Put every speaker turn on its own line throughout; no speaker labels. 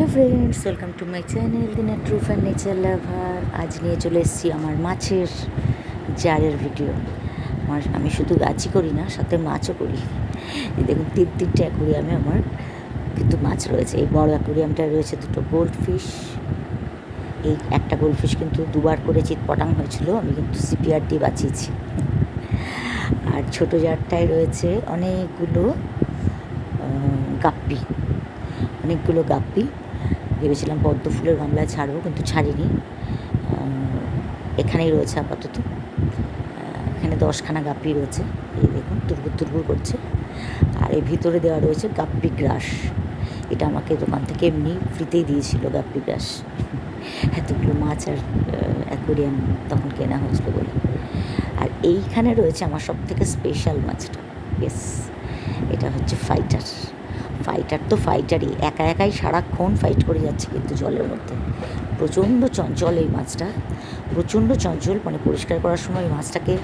Hello friends, welcome to my channel দিনা truth and nature লাভার। আজ নিয়ে চলে এসেছি আমার মাছের জারের ভিডিও। আমি শুধু গাছই করি না, সাথে মাছও করি। এই দেখুন, তিনটে অ্যাকোরিয়ামে আমার কিন্তু মাছ রয়েছে। এই বড় অ্যাকোরিয়ামটায় রয়েছে দুটো গোল্ড ফিশ। এই একটা গোল্ড ফিশ কিন্তু দুবার করে চিৎপটাং হয়েছিল, আমি কিন্তু সিপিআর দিয়ে বাঁচিয়েছি। আর ছোটো জারটায় রয়েছে অনেকগুলো গাপ্পি। ভেবেছিলাম পদ্ম ফুলের গামলায় ছাড়বো, কিন্তু ছাড়িনি। এখানেই রয়েছে আপাতত। এখানে 10খানা গাপ্পি রয়েছে। এই দেখুন, তুরবুর করছে। আর এর ভিতরে দেওয়া রয়েছে গাপ্পি গ্রাস। এটা আমাকে দোকান থেকে এমনি ফ্রিতেই দিয়েছিল গাপ্পি গ্রাস। এতগুলো মাছ আর অ্যাকোরিয়াম তখন কেনা হয়েছিল বলে। আর এইখানে রয়েছে আমার সব থেকে স্পেশাল মাছটা। এটা হচ্ছে ফাইটারই একাই সারাক্ষণ ফাইট করে যাচ্ছে, কিন্তু জলের মধ্যে প্রচণ্ড চঞ্চল। এই মাছটা প্রচণ্ড চঞ্চল, মানে পরিষ্কার করার সময় মাছটাকে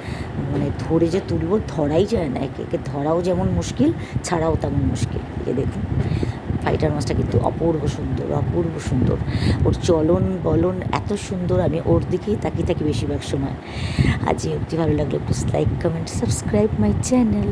ধরে যে তুলব, ধরাই যায় না। একে ধরাও যেমন মুশকিল, ছাড়াও তেমন মুশকিল। এই দেখুন, ফাইটার মাছটা কিন্তু অপূর্ব সুন্দর। ওর চলন বলন এত সুন্দর, আমি ওর দিকেই তাকিয়ে থাকি বেশিরভাগ সময়। আজ অবধি ভালো লাগলো, please like, comment, subscribe my channel.